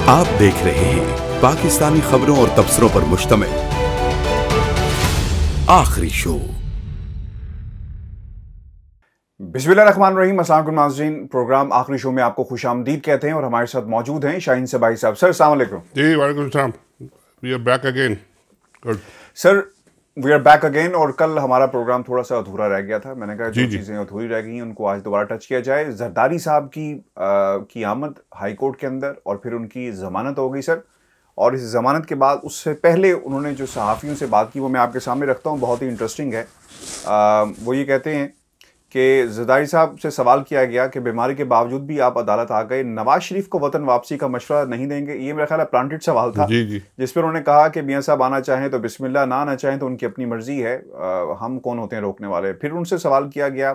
आप देख रहे हैं पाकिस्तानी खबरों और तबसरों पर मुश्तमिल आखिरी शो। बिस्मिल्लाहिर्रहमानिर्रहीम। अस्सलाम वालेकुम नाज़रीन, प्रोग्राम आखिरी शो में आपको खुशामदीद कहते हैं और हमारे साथ मौजूद हैं शाहीन से भाई साहब। सर अस्सलाम वालेकुम। जी वालेकुम सलाम। We are back again. Good sir, we are back again. और कल हमारा प्रोग्राम थोड़ा सा अधूरा रह गया था। मैंने कहा जो जी। चीज़ें अधूरी रह गई हैं उनको आज दोबारा टच किया जाए। जरदारी साहब की आमद हाई कोर्ट के अंदर और फिर उनकी ज़मानत हो गई सर। और इस ज़मानत के बाद उससे पहले उन्होंने जो सहाफ़ियों से बात की वो मैं आपके सामने रखता हूँ, बहुत ही इंटरेस्टिंग है। वो ये कहते हैं कि जरदारी साहब से सवाल किया गया कि बीमारी के बावजूद भी आप अदालत आ गए, नवाज शरीफ को वतन वापसी का मशवरा नहीं देंगे। ये मेरा ख्याल है प्लांटेड सवाल था। जी। जिस पर उन्होंने कहा कि मियां साहब आना चाहें तो बिस्मिल्लाह, ना आना चाहें तो उनकी अपनी मर्जी है, हम कौन होते हैं रोकने वाले। फिर उनसे सवाल किया गया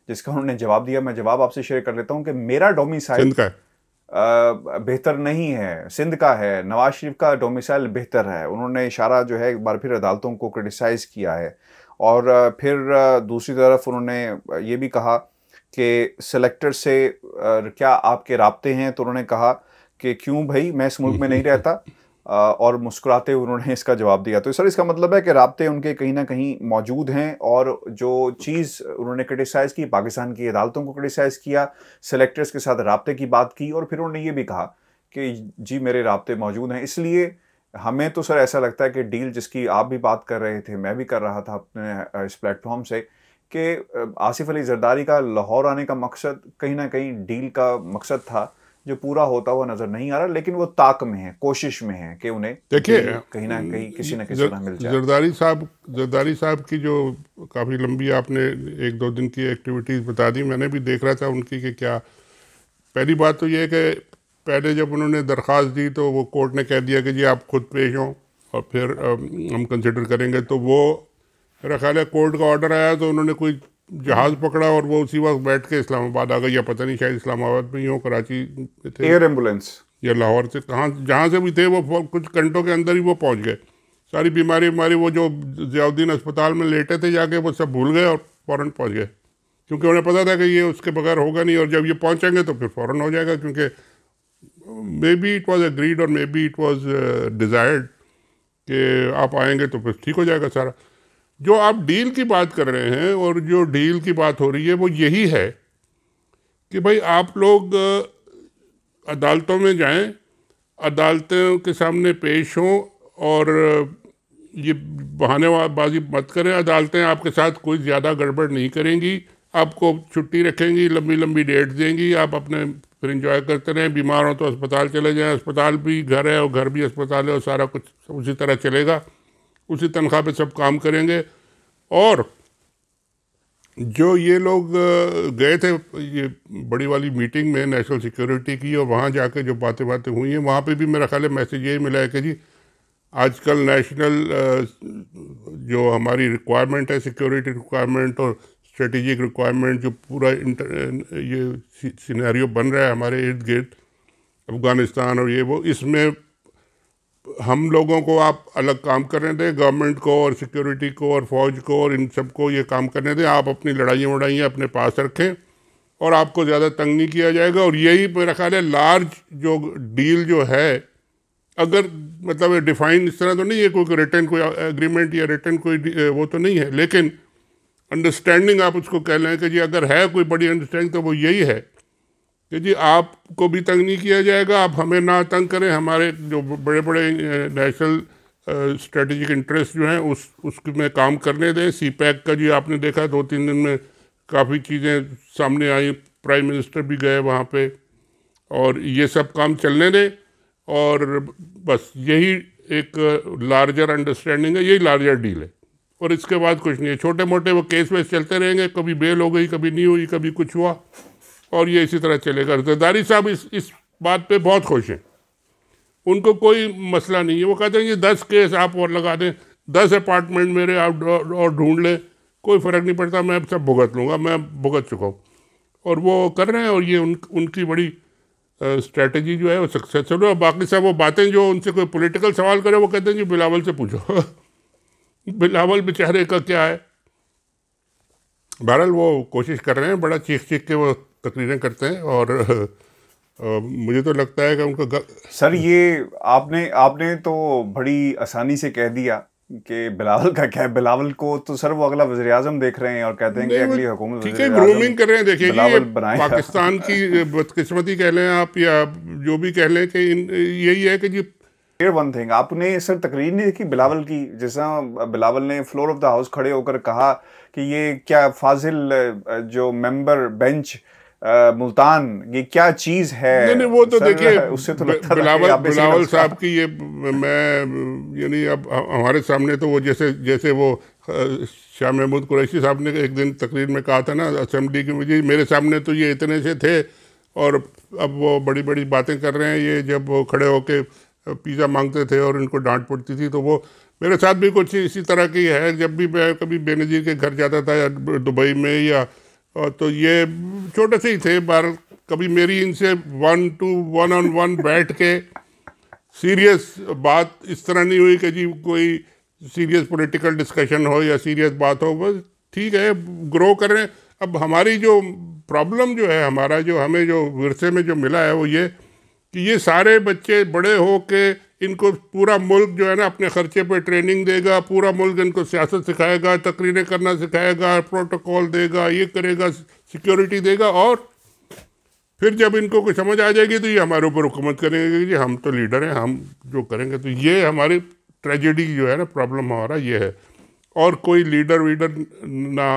जिसका उन्होंने जवाब दिया। मैं जवाब आपसे शेयर कर लेता हूँ कि मेरा डोमिसाइल सिंध का बेहतर नहीं है, सिंध का है। नवाज शरीफ का डोमिसाइल बेहतर है। उन्होंने इशारा जो है एक बार फिर अदालतों को क्रिटिसाइज किया है। और फिर दूसरी तरफ उन्होंने ये भी कहा कि सेलेक्टर से क्या आपके राब्ते हैं, तो उन्होंने कहा कि क्यों भाई, मैं इस मुल्क में नहीं रहता। और मुस्कुराते हुए उन्होंने इसका जवाब दिया। तो सर इसका मतलब है कि राब्ते उनके कहीं ना कहीं मौजूद हैं। और जो चीज़ उन्होंने क्रिटिसाइज़ की, पाकिस्तान की अदालतों को क्रिटिसाइज़ किया, सेलेक्टर्स के साथ राब्ते की बात की, और फिर उन्होंने ये भी कहा कि जी मेरे राब्ते मौजूद हैं। इसलिए हमें तो सर ऐसा लगता है कि डील जिसकी आप भी बात कर रहे थे, मैं भी कर रहा था अपने इस प्लेटफॉर्म से, कि आसिफ अली जरदारी का लाहौर आने का मकसद कहीं ना कहीं डील का मकसद था, जो पूरा होता हुआ नजर नहीं आ रहा। लेकिन वो ताक में है, कोशिश में है कि उन्हें देखिए कहीं ना कहीं किसी न किसी तरह मिल जाए। जरदारी साहब की जो काफ़ी लंबी आपने 1-2 दिन की एक्टिविटीज़ बता दी, मैंने भी देख रहा था उनकी कि क्या। पहली बात तो ये है कि पहले जब उन्होंने दरख्वास्त दी तो वो कोर्ट ने कह दिया कि जी आप खुद पेश हों और फिर हम कंसिडर करेंगे। तो वो मेरा ख्याल है कोर्ट का ऑर्डर आया तो उन्होंने कोई जहाज़ पकड़ा और वो उसी वक्त बैठ के इस्लामाबाद आ गई, या पता नहीं शायद इस्लामाबाद में ही हो, कराची में थे, एयर एम्बुलेंस या लाहौर से, कहाँ जहाँ से भी थे वो कुछ घंटों के अंदर ही वो पहुँच गए। सारी बीमारी वो जो ज़ियाउद्दीन अस्पताल में लेटे थे जाके वो सब भूल गए और फ़ौरन पहुँच गए, क्योंकि उन्हें पता था कि ये उसके बगैर होगा नहीं, और जब ये पहुँचेंगे तो फिर फ़ौरन हो जाएगा। क्योंकि maybe it was agreed और maybe it was desired कि आप आएंगे तो फिर ठीक हो जाएगा सारा। जो आप डील की बात कर रहे हैं और जो डील की बात हो रही है वो यही है कि भाई आप लोग अदालतों में जाएं, अदालतों के सामने पेश हों और ये बहानेबाजी मत करें। अदालतें आपके साथ कोई ज़्यादा गड़बड़ नहीं करेंगी, आपको छुट्टी रखेंगी, लंबी लंबी डेट देंगी, आप अपने फिर इंजॉय करते रहें। बीमार हो तो अस्पताल चले जाएं, अस्पताल भी घर है और घर भी अस्पताल है, और सारा कुछ उसी तरह चलेगा, उसी तनख्वाह पे सब काम करेंगे। और जो ये लोग गए थे ये बड़ी वाली मीटिंग में नेशनल सिक्योरिटी की, और वहाँ जाके जो बातें हुई हैं वहाँ पे भी मेरा ख्याल है मैसेज यही मिला है कि जी आजकल नेशनल जो हमारी रिक्वायरमेंट है, सिक्योरिटी रिक्वायरमेंट और स्ट्रेटेजिक रिक्वायरमेंट, जो पूरा ये सिनेरियो बन रहा है हमारे इर्द गिर्द, अफ़गानिस्तान और ये वो, इसमें हम लोगों को आप अलग काम करने दें, गवर्नमेंट को और सिक्योरिटी को और फौज को और इन सबको ये काम करने दें। आप अपनी लड़ाइयाँ अपने पास रखें और आपको ज़्यादा तंग नहीं किया जाएगा। और यही मेरा ख्याल है लार्ज जो डील जो है, अगर मतलब डिफाइन इस तरह तो नहीं है, कोई रिटर्न कोई एग्रीमेंट या रिटर्न कोई वो तो नहीं है, लेकिन अंडरस्टैंडिंग आप उसको कह लें कि जी अगर है कोई बड़ी अंडरस्टैंडिंग तो वो यही है कि जी आपको भी तंग नहीं किया जाएगा, आप हमें ना तंग करें, हमारे जो बड़े बड़े नेशनल स्ट्रेटेजिक इंटरेस्ट जो हैं उसमें काम करने दें। CPEC का जी आपने देखा 2-3 दिन में काफ़ी चीज़ें सामने आई, प्राइम मिनिस्टर भी गए वहाँ पे, और ये सब काम चलने दें। और बस यही एक लार्जर अंडरस्टैंडिंग है, यही लार्जर डील है, और इसके बाद कुछ नहीं है। छोटे मोटे वो केस वेस चलते रहेंगे, कभी बेल हो गई, कभी नहीं हुई, कभी कुछ हुआ, और ये इसी तरह चलेगा। जरदारी साहब इस बात पे बहुत खुश हैं, उनको कोई मसला नहीं है। वो कहते हैं कि 10 केस आप और लगा दें, 10 अपार्टमेंट मेरे आप और ढूंढ लें, कोई फ़र्क नहीं पड़ता, मैं सब भुगत लूँगा, मैं भुगत चुका हूँ। और वो कर रहे हैं, और ये उनकी बड़ी स्ट्रेटजी जो है वो सक्सेसफुल है। और बाकी सब वो बातें जो उनसे कोई पॉलिटिकल सवाल करे वो कहते हैं जी बिलावल से पूछो बिलावल बेचारे का क्या है। बहरहाल वो कोशिश कर रहे हैं, बड़ा चीख के वो तकरीरें करते हैं, और मुझे तो लगता है कि उनका सर ये आपने आपने तो बड़ी आसानी से कह दिया कि बिलावल का क्या है। बिलावल को तो सर वो अगला वज़ीर आज़म देख रहे हैं और कहते हैं कि अगली हुकूमत ठीक है, ग्रूमिंग कर रहे हैं। देखिए जी, पाकिस्तान की बदकिस्मती कह लें आप या जो भी कह लें कि यही है कि जी वन थिंग, आपने सर तकरीर नहीं देखी बिलावल की, जैसा बिलावल ने फ्लोर ऑफ द हाउस खड़े होकर कहा कि ये क्या फाजिल जो मेंबर बेंच मुल्तान ये क्या चीज है। नहीं वो तो देखिए उससे तो लगता बिलावल साहब की ये मैं यानी अब हमारे सामने तो वो जैसे वो शाह महमूद कुरैशी साहब ने एक दिन तकरीर में कहा था ना असेंबली की, मुझे मेरे सामने तो ये इतने से थे और अब वो बड़ी बड़ी बातें कर रहे हैं। ये जब वो खड़े होके पिज़्ज़ा मांगते थे और इनको डांट पड़ती थी, तो वो मेरे साथ भी कुछ इसी तरह की है। जब भी मैं कभी बेनज़ीर के घर जाता था या दुबई में या तो ये छोटे से ही थे बार, कभी मेरी इनसे 1-on-1 बैठ के सीरियस बात इस तरह नहीं हुई कि जी कोई सीरियस पॉलिटिकल डिस्कशन हो या सीरियस बात हो। बस ठीक है, ग्रो कर रहे हैं। अब हमारी जो प्रॉब्लम जो है, हमारा जो हमें जो विरसे में जो मिला है वो ये कि ये सारे बच्चे बड़े हो के इनको पूरा मुल्क जो है ना अपने खर्चे पे ट्रेनिंग देगा, पूरा मुल्क इनको सियासत सिखाएगा, तकरीरें करना सिखाएगा, प्रोटोकॉल देगा, ये करेगा, सिक्योरिटी देगा, और फिर जब इनको कुछ समझ आ जाएगी तो ये हमारे ऊपर हुकूमत करेंगे कि जी हम तो लीडर हैं, हम जो करेंगे। तो ये हमारी ट्रेजेडी जो है ना, प्रॉब्लम हमारा ये है। और कोई लीडर वीडर ना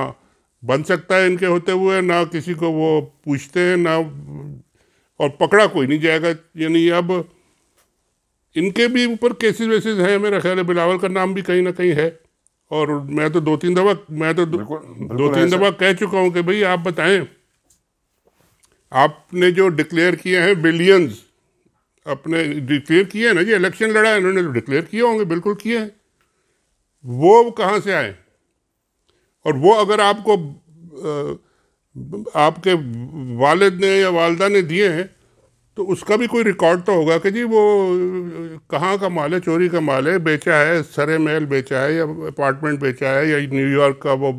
बन सकता है इनके होते हुए, ना किसी को वो पूछते हैं, ना और पकड़ा कोई नहीं जाएगा। यानी अब इनके भी ऊपर केसेस वेसेस हैं, मेरा ख्याल है बिलावल का नाम भी कहीं ना कहीं है। और मैं तो दो तीन दफ़ा कह चुका हूँ कि भाई आप बताएं, आपने जो डिक्लेयर किए हैं बिलियंस, अपने डिक्लेयर किए हैं ना जी, इलेक्शन लड़ा है इन्होंने तो डिक्लेयर किए होंगे, बिल्कुल किए हैं, वो कहाँ से आए? और वो अगर आपको आपके वालिद ने या वालदा ने दिए हैं तो उसका भी कोई रिकॉर्ड तो होगा कि जी वो कहाँ का माल है, चोरी का माल है, बेचा है, सरे महल बेचा है या अपार्टमेंट बेचा है या न्यूयॉर्क का वो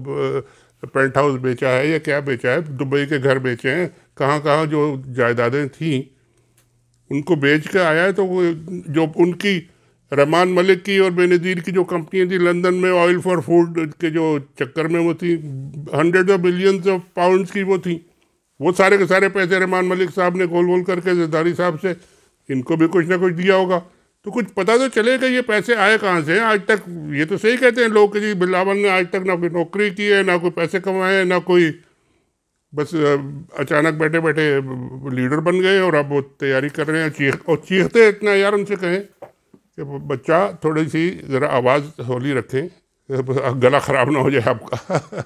पेंट हाउस बेचा है या क्या बेचा है, दुबई के घर बेचे हैं, कहाँ जो जायदादें थीं उनको बेच के आया है। तो वो जो उनकी रहमान मलिक की और बेनज़ीर की जो कंपनियाँ थी लंदन में ऑयल फॉर फूड के जो चक्कर में वो थी, hundred of billions of pounds की वो थी, वो सारे के सारे पैसे रहमान मलिक साहब ने गोल करके ज़रदारी साहब से इनको भी कुछ ना कुछ दिया होगा। तो कुछ पता तो चलेगा ये पैसे आए कहाँ से हैं। आज तक ये तो सही कहते हैं लोग कि जी बिलावल ने आज तक ना कोई नौकरी की है, ना कोई पैसे कमाए हैं, ना कोई, बस अचानक बैठे बैठे लीडर बन गए और अब वो तैयारी कर रहे हैं। चीखते इतना यार, उनसे कहें कि बच्चा थोड़ी सी ज़रा आवाज़ हौली रखें, गला ख़राब ना हो जाए आपका।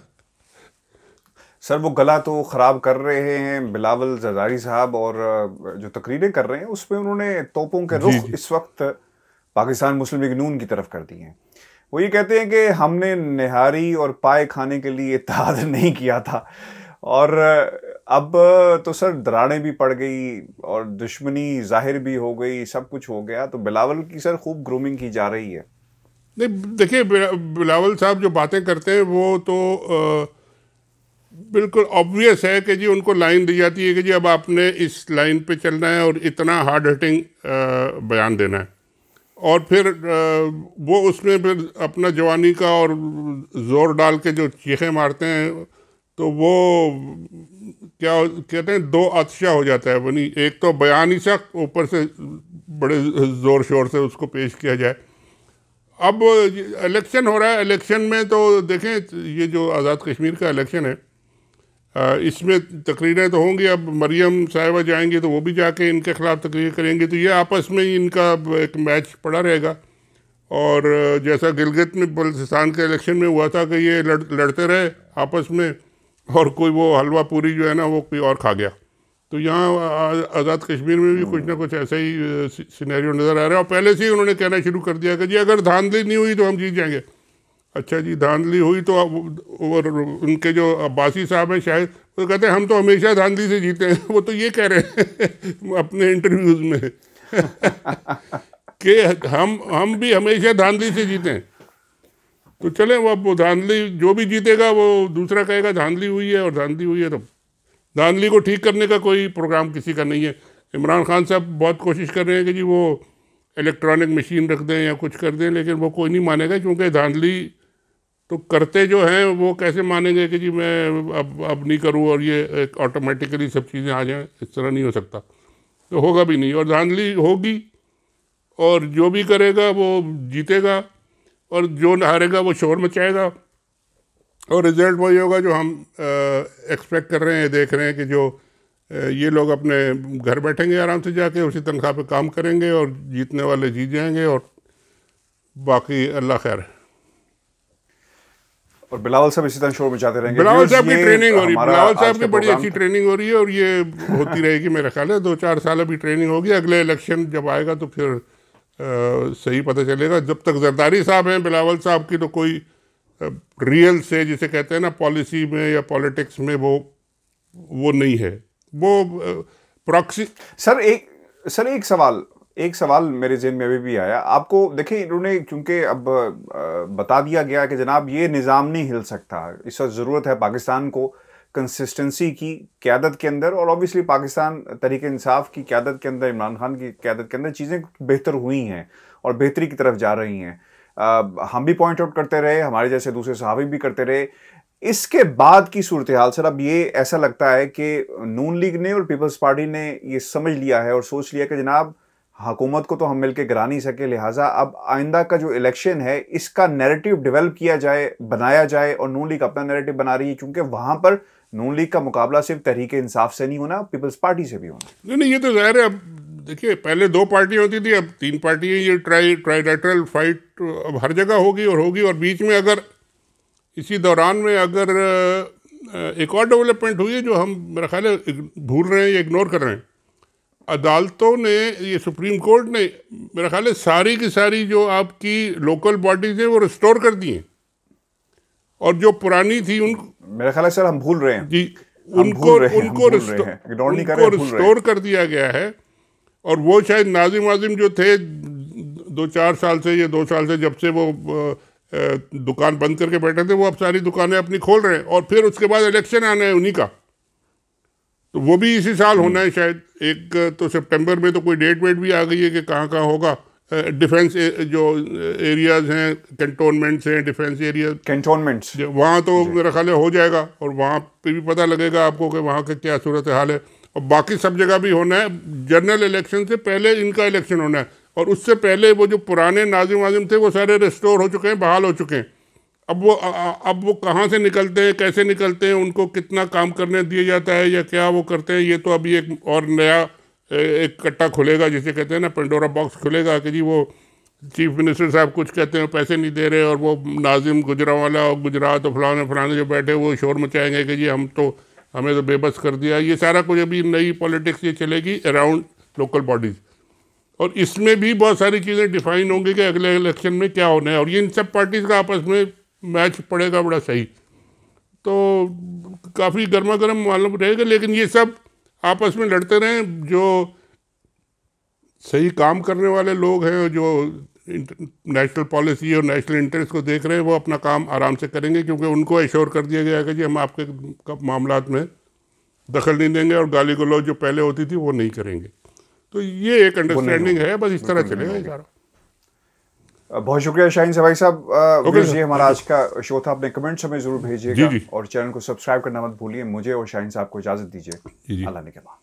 सर वो गला तो ख़राब कर रहे हैं बिलावल ज़रदारी साहब, और जो तकरीरें कर रहे हैं उसमें उन्होंने तोपों के रुख इस वक्त पाकिस्तान मुस्लिम लीग नून की तरफ कर दिए हैं। वो ये कहते हैं कि हमने निहारी और पाए खाने के लिए इत्तेहाद नहीं किया था, और अब तो सर दरारें भी पड़ गई और दुश्मनी जाहिर भी हो गई, सब कुछ हो गया। तो बिलावल की सर खूब ग्रूमिंग की जा रही है। नहीं देखिए, बिलावल साहब जो बातें करते हैं वो तो बिल्कुल ऑब्वियस है कि जी उनको लाइन दी जाती है कि जी अब आपने इस लाइन पे चलना है और इतना हार्ड हिटिंग बयान देना है, और फिर वो उसमें फिर अपना जवानी का और ज़ोर डाल के जो चीखें मारते हैं तो वो क्या कहते हैं, दो आतिशा हो जाता है। बनी एक तो बयान ही सा, ऊपर से बड़े ज़ोर शोर से उसको पेश किया जाए। अब इलेक्शन हो रहा है, इलेक्शन में तो देखें ये जो आज़ाद कश्मीर का इलेक्शन है इसमें तकरीरें तो होंगी। अब मरियम साहिबा जाएंगी तो वो भी जाके इनके ख़िलाफ़ तकरीर करेंगी, तो ये आपस में ही इनका एक मैच पड़ा रहेगा। और जैसा गिलगित में बल्तिस्तान के इलेक्शन में हुआ था कि ये लड़ते रहे आपस में और कोई वो हलवा पूरी जो है ना वो कोई और खा गया। तो यहाँ आज़ाद कश्मीर में भी कुछ ना कुछ ऐसा ही सिनेरियो नज़र आ रहा है। और पहले से ही उन्होंने कहना शुरू कर दिया कि जी अगर धांधली नहीं हुई तो हम जीत जाएंगे। अच्छा जी, धांधली हुई तो और उनके जो अब्बासी साहब हैं शायद वो कहते हैं हम तो हमेशा धांधली से जीते हैं। वो तो ये कह रहे हैं अपने इंटरव्यूज़ में कि हम भी हमेशा धांधली से जीते हैं। तो चलें, वो धांधली जो भी जीतेगा वो दूसरा कहेगा धांधली हुई है, और धांधली हुई है तो धांधली को ठीक करने का कोई प्रोग्राम किसी का नहीं है। इमरान खान साहब बहुत कोशिश कर रहे हैं कि जी वो इलेक्ट्रॉनिक मशीन रख दें या कुछ कर दें, लेकिन वो कोई नहीं मानेगा, क्योंकि धांधली तो करते जो हैं वो कैसे मानेंगे कि जी मैं अब नहीं करूँ और ये ऑटोमेटिकली सब चीज़ें आ जाएं। इस तरह नहीं हो सकता, तो होगा भी नहीं, और धांधली होगी और जो भी करेगा वो जीतेगा और जो हारेगा वो शोर मचाएगा, और रिजल्ट वही होगा जो हम एक्सपेक्ट कर रहे हैं, देख रहे हैं कि जो ये लोग अपने घर बैठेंगे आराम से जाके, उसी तनख्वाह पे काम करेंगे और जीतने वाले जीत जाएंगे और बाकी अल्लाह खैर है। और बिलावल साहब इसी तरह शोर मचाते रहेंगे। बिलावल साहब की ट्रेनिंग हो रही है, बिलावल साहब की बड़ी अच्छी ट्रेनिंग हो रही है और ये होती रहेगी मेरा ख्याल है। 2-4 साल अभी ट्रेनिंग होगी, अगले इलेक्शन जब आएगा तो फिर सही पता चलेगा। जब तक जरदारी साहब हैं, बिलावल साहब की तो कोई रियल से जिसे कहते हैं ना पॉलिसी में या पॉलिटिक्स में वो नहीं है, वो प्रॉक्सी। सर एक सवाल मेरे ज़हन में अभी भी आया। आपको देखिए, इन्होंने क्योंकि अब बता दिया गया कि जनाब ये निज़ाम नहीं हिल सकता, इस वक्त ज़रूरत है पाकिस्तान को कंसिस्टेंसी की क़यादत के अंदर, और ऑब्वियसली पाकिस्तान तहरीक इंसाफ की क़यादत के अंदर, इमरान खान की क़यादत के अंदर चीज़ें बेहतर हुई हैं और बेहतरी की तरफ जा रही हैं। हम भी पॉइंट आउट करते रहे, हमारे जैसे दूसरे सहाबी भी करते रहे। इसके बाद की सूरत हाल सर, अब ये ऐसा लगता है कि नून लीग ने और पीपल्स पार्टी ने ये समझ लिया है और सोच लिया कि जनाब हुकूमत को तो हम मिलकर गिरा नहीं सके, लिहाजा अब आइंदा का जो इलेक्शन है इसका नैरेटिव डेवलप किया जाए, बनाया जाए, और नून लीग अपना नैरेटिव बना रही है, क्योंकि वहां पर नून लीग का मुकाबला सिर्फ तहरीक इंसाफ से नहीं होना, पीपल्स पार्टी से भी होना। नहीं, ये तो ज़ाहिर है। अब देखिए, पहले 2 पार्टियां होती थी, अब 3 पार्टियां। ये ट्राइलेटरल फाइट अब हर जगह होगी, और बीच में अगर इसी दौरान में अगर एक और डेवलपमेंट हुई है जो हम मेरा ख्याल है भूल रहे हैं या इग्नोर कर रहे हैं। अदालतों ने, ये सुप्रीम कोर्ट ने मेरा ख्याल है सारी की सारी जो आपकी लोकल बॉडीज हैं वो रिस्टोर कर दी हैं, और जो पुरानी थी उन मेरा ख्याल है सर हम भूल रहे हैं जी, उनको रिस्टोर कर दिया गया है। और वो शायद नाजिम वाजिम जो थे 2-4 साल से या 2 साल से, जब से वो दुकान बंद करके बैठे थे, वो अब सारी दुकानें अपनी खोल रहे हैं, और फिर उसके बाद इलेक्शन आना है उन्हीं का, तो वो भी इसी साल होना है शायद। एक तो सितंबर में तो कोई डेट वेट भी आ गई है कि कहाँ होगा। डिफेंस जो एरियाज हैं, कैंटोनमेंट्स हैं, डिफेंस एरियाज, कैंटोनमेंट्स, वहाँ तो मेरा ख्याल है हो जाएगा, और वहाँ पे भी पता लगेगा आपको कि वहाँ का क्या सूरत हाल है। और बाकी सब जगह भी होना है। जनरल इलेक्शन से पहले इनका इलेक्शन होना है, और उससे पहले वो जो पुराने नाजिम वाजिम थे वो सारे रिस्टोर हो चुके हैं, बहाल हो चुके हैं। अब वो कहाँ से निकलते हैं, कैसे निकलते हैं, उनको कितना काम करने दिया जाता है या क्या वो करते हैं, ये तो अभी एक और नया एक कट्टा खुलेगा, जिसे कहते हैं ना पेंडोरा बॉक्स खुलेगा कि जी वो चीफ मिनिस्टर साहब कुछ कहते हैं पैसे नहीं दे रहे, और वो नाजिम गुजरावाला और गुजरात और फलाने जो बैठे वो शोर मचाएंगे कि जी हमें तो बेबस कर दिया। ये सारा कुछ अभी नई पॉलिटिक्स ये चलेगी अराउंड लोकल बॉडीज़, और इसमें भी बहुत सारी चीज़ें डिफाइन होंगी कि अगले इलेक्शन में क्या होना है, और ये इन सब पार्टीज़ का आपस में मैच पड़ेगा बड़ा सही, तो काफ़ी गर्मा गर्म मालूम रहेगा। लेकिन ये सब आपस में लड़ते रहें, जो सही काम करने वाले लोग हैं, जो नेशनल पॉलिसी और नेशनल इंटरेस्ट को देख रहे हैं, वो अपना काम आराम से करेंगे, क्योंकि उनको एश्योर कर दिया गया है कि जी हम आपके मामलात में दखल नहीं देंगे, और गाली गलौज जो पहले होती थी वो नहीं करेंगे। तो ये एक अंडरस्टैंडिंग है, बस इस तरह चलेगा ये सारा। बहुत शुक्रिया शाहीन से भाई साहब। ये हमारा आज का शो था। अपने कमेंट्स हमें जरूर भेजिएगा, और चैनल को सब्सक्राइब करना मत भूलिए। मुझे और शाहीन साहब को इजाजत दीजिए। अल्लाह ने के बाद।